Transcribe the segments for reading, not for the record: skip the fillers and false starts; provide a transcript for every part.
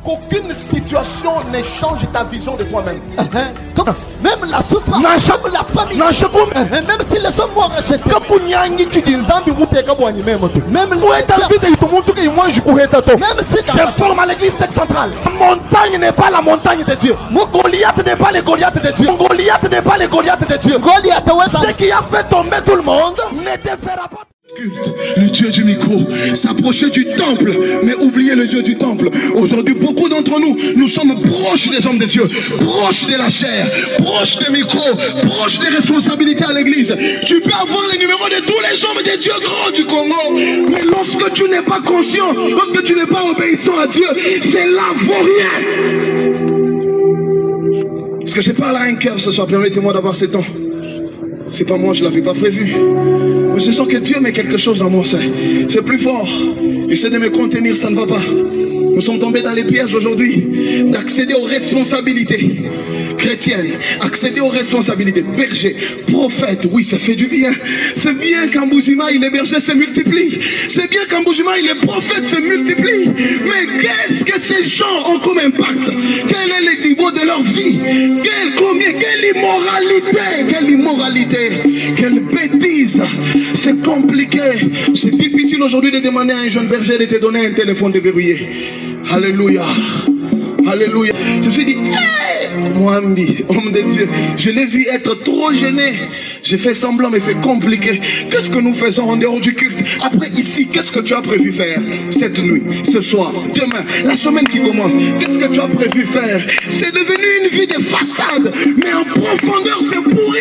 qu'aucune situation ne change ta vision de toi-même. Même la souffrance, même la famille, même si les hommes m'ont rejeté, même si je forme à l'église centrale. La montagne n'est pas la montagne de Dieu. Mon Goliath n'est pas le Goliath de Dieu. Mon Goliath n'est pas le Goliath de Dieu. Ce qui a fait tomber tout le monde ne te fera pas. Le Dieu du micro, s'approcher du temple, mais oublier le Dieu du temple. Aujourd'hui, beaucoup d'entre nous, nous sommes proches des hommes de Dieu, proches de la chair, proches des micros, proches des responsabilités à l'église. Tu peux avoir les numéros de tous les hommes de Dieu grands du Congo, mais lorsque tu n'es pas conscient, lorsque tu n'es pas obéissant à Dieu, c'est là vaut rien. Est-ce que je parle à un cœur ce soir? Permettez-moi d'avoir ces temps. C'est pas moi, je l'avais pas prévu. Mais je sens que Dieu met quelque chose dans mon sein. C'est plus fort. J'essaie de me contenir, ça ne va pas. Nous sommes tombés dans les pièges aujourd'hui d'accéder aux responsabilités chrétiennes, accéder aux responsabilités. Berger, prophète, oui, ça fait du bien. C'est bien qu'en Boujima, il est berger, se multiplie. C'est bien qu'en Boujima, il est prophète, se multiplie. Mais qu'est-ce que ces gens ont comme impact? Quel est le niveau de leur vie? Quelle immoralité, quelle bêtise. C'est compliqué. C'est difficile aujourd'hui de demander à un jeune berger de te donner un téléphone déverrouillé. Alléluia. Alléluia. Je me suis dit, hey, Mohambi, homme de Dieu, je l'ai vu être trop gêné. J'ai fait semblant, mais c'est compliqué. Qu'est-ce que nous faisons en dehors du culte? Après, ici, qu'est-ce que tu as prévu faire cette nuit, ce soir, demain, la semaine qui commence? Qu'est-ce que tu as prévu faire? C'est devenu une vie de façade, mais en profondeur, c'est pourri.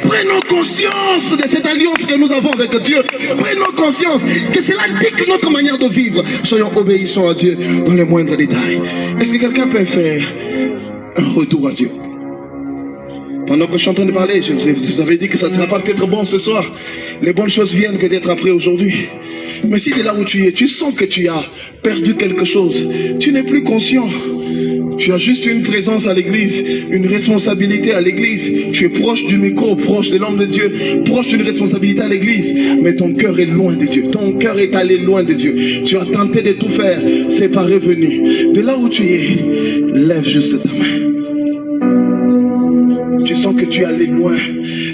Prenons conscience de cette alliance que nous avons avec Dieu. Prenons conscience que cela dicte notre manière de vivre. Soyons obéissants à Dieu dans les moindres détails. Est-ce que quelqu'un peut faire un retour à Dieu? Pendant que je suis en train de parler, je vous avais dit que ça ne sera pas peut-être bon ce soir. Les bonnes choses viennent peut-être après aujourd'hui. Mais si de là où tu es, tu sens que tu as perdu quelque chose, tu n'es plus conscient. Tu as juste une présence à l'église, une responsabilité à l'église. Tu es proche du micro, proche de l'homme de Dieu, proche d'une responsabilité à l'église. Mais ton cœur est loin de Dieu. Ton cœur est allé loin de Dieu. Tu as tenté de tout faire, c'est pas revenu. De là où tu es, lève juste ta main. Tu sens que tu es allé loin.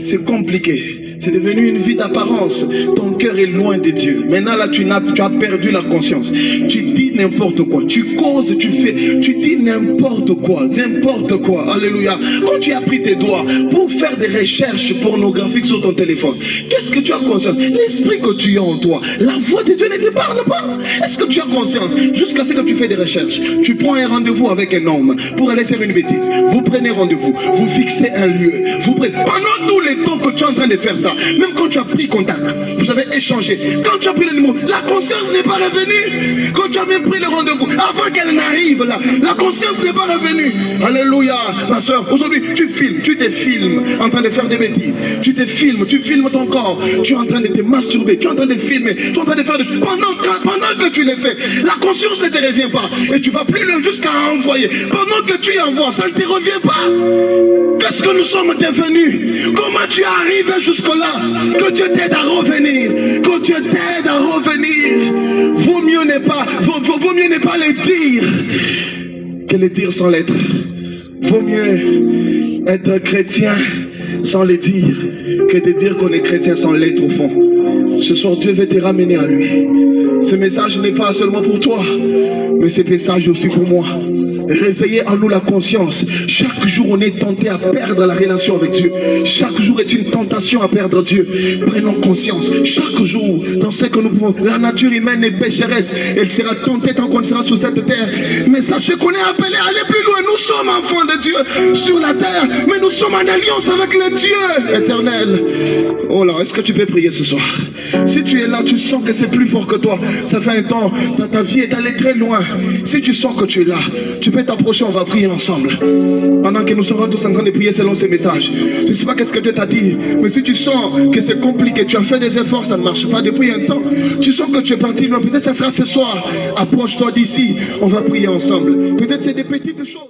C'est compliqué. C'est devenu une vie d'apparence. Ton cœur est loin de Dieu. Maintenant là, tu as perdu la conscience. Tu dis n'importe quoi. Tu causes, tu fais. Tu dis n'importe quoi. N'importe quoi. Alléluia. Quand tu as pris tes doigts pour faire des recherches pornographiques sur ton téléphone, qu'est-ce que tu as conscience? L'esprit que tu as en toi. La voix de Dieu ne te parle pas. Est-ce que tu as conscience? Jusqu'à ce que tu fais des recherches. Tu prends un rendez-vous avec un homme pour aller faire une bêtise. Vous prenez rendez-vous. Vous fixez un lieu. Vous prenez. Pendant tout le temps que tu es en train de faire ça, même quand tu as pris contact, vous avez échangé, quand tu as pris le numéro, la conscience n'est pas revenue. Quand tu as même pris le rendez-vous, avant qu'elle n'arrive là, la conscience n'est pas revenue. Alléluia, ma soeur. Aujourd'hui, tu te filmes en train de faire des bêtises. Tu filmes ton corps. Tu es en train de te masturber, tu es en train de filmer, tu es en train de faire pendant que tu les fais, la conscience ne te revient pas. Et tu vas plus loin jusqu'à envoyer. Pendant que tu y envoies, ça ne te revient pas. Qu'est-ce que nous sommes devenus? Comment tu es arrivé jusque-là? Que Dieu t'aide à revenir. Que Dieu t'aide à revenir. Vaut mieux ne pas le dire que le dire sans l'être. Vaut mieux être chrétien sans le dire que de dire qu'on est chrétien sans l'être au fond. Ce soir, Dieu veut te ramener à lui. Ce message n'est pas seulement pour toi, mais ce message aussi pour moi. Réveillez en nous la conscience. Chaque jour on est tenté à perdre la relation avec Dieu. Chaque jour est une tentation à perdre Dieu. Prenons conscience. Chaque jour, dans ce que nous pouvons, la nature humaine est pécheresse. Elle sera tentée tant qu'on sera sur cette terre. Mais sachez qu'on est appelé à aller plus loin. Nous sommes enfants de Dieu sur la terre, mais nous sommes en alliance avec le Dieu éternel. Oh là, est-ce que tu peux prier ce soir? Si tu es là, tu sens que c'est plus fort que toi. Ça fait un temps, ta vie est allée très loin. Si tu sens que tu es là, tu peux t'approcher, on va prier ensemble. Pendant que nous serons tous en train de prier selon ces messages. Je ne sais pas qu'est-ce que Dieu t'a dit, mais si tu sens que c'est compliqué, tu as fait des efforts, ça ne marche pas depuis un temps, tu sens que tu es parti loin, peut-être ça sera ce soir. Approche-toi d'ici, on va prier ensemble. Peut-être c'est des petites choses.